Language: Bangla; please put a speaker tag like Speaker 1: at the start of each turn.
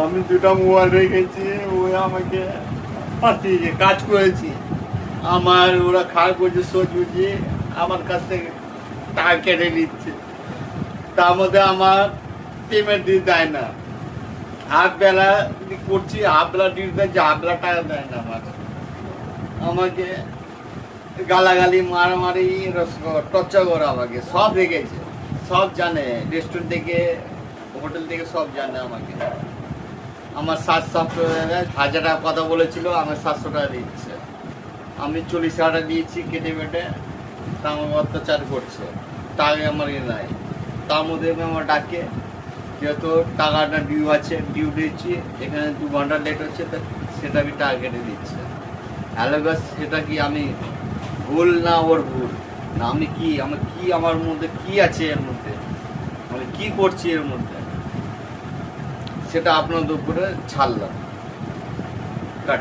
Speaker 1: আমি দুটা মোবাইল রেখেছি, ওই আমাকে ফাঁসিয়েছে, কাজ করেছি আমার, ওরা খারাপ করছে, সোচ বুঝি আমার কাছ থেকে টাকা কেটে নিচ্ছে, তার মধ্যে আমার পেমেন্ট দিয়ে দেয় না, হাফ বেলা করছি, হাফ বেলা ডিউটি দিচ্ছে, হাফ বেলা টাকা দেয় না আমাকে গালাগালি মারামারি টর্চার করে আমাকে, সব রেখেছে, সব জানে, রেস্টুরেন্ট থেকে হোটেল থেকে সব জানে আমাকে। আমার 700 টাকা কথা বলেছিল, আমার 700 টাকা দিচ্ছে, আমি 40 টাকা দিয়েছি কেটে বেটে, তা আমার অত্যাচার করছে, টাকা আমার নাই। তার মধ্যে আমার ডাকে, যেহেতু টাকাটা ডিউ আছে, ডিউ দিচ্ছি, এখানে 2 ঘন্টা লেট হচ্ছে, তা সেটা আমি টাকা কেটে দিচ্ছে। অ্যালোগাস সেটা কি আমি ভুল না ওর ভুল না, আমি কি আমার মধ্যে কি আছে, এর মধ্যে মানে কি করছি এর মধ্যে, সেটা আপনাদের উপরে ছাড়লাম। কাট।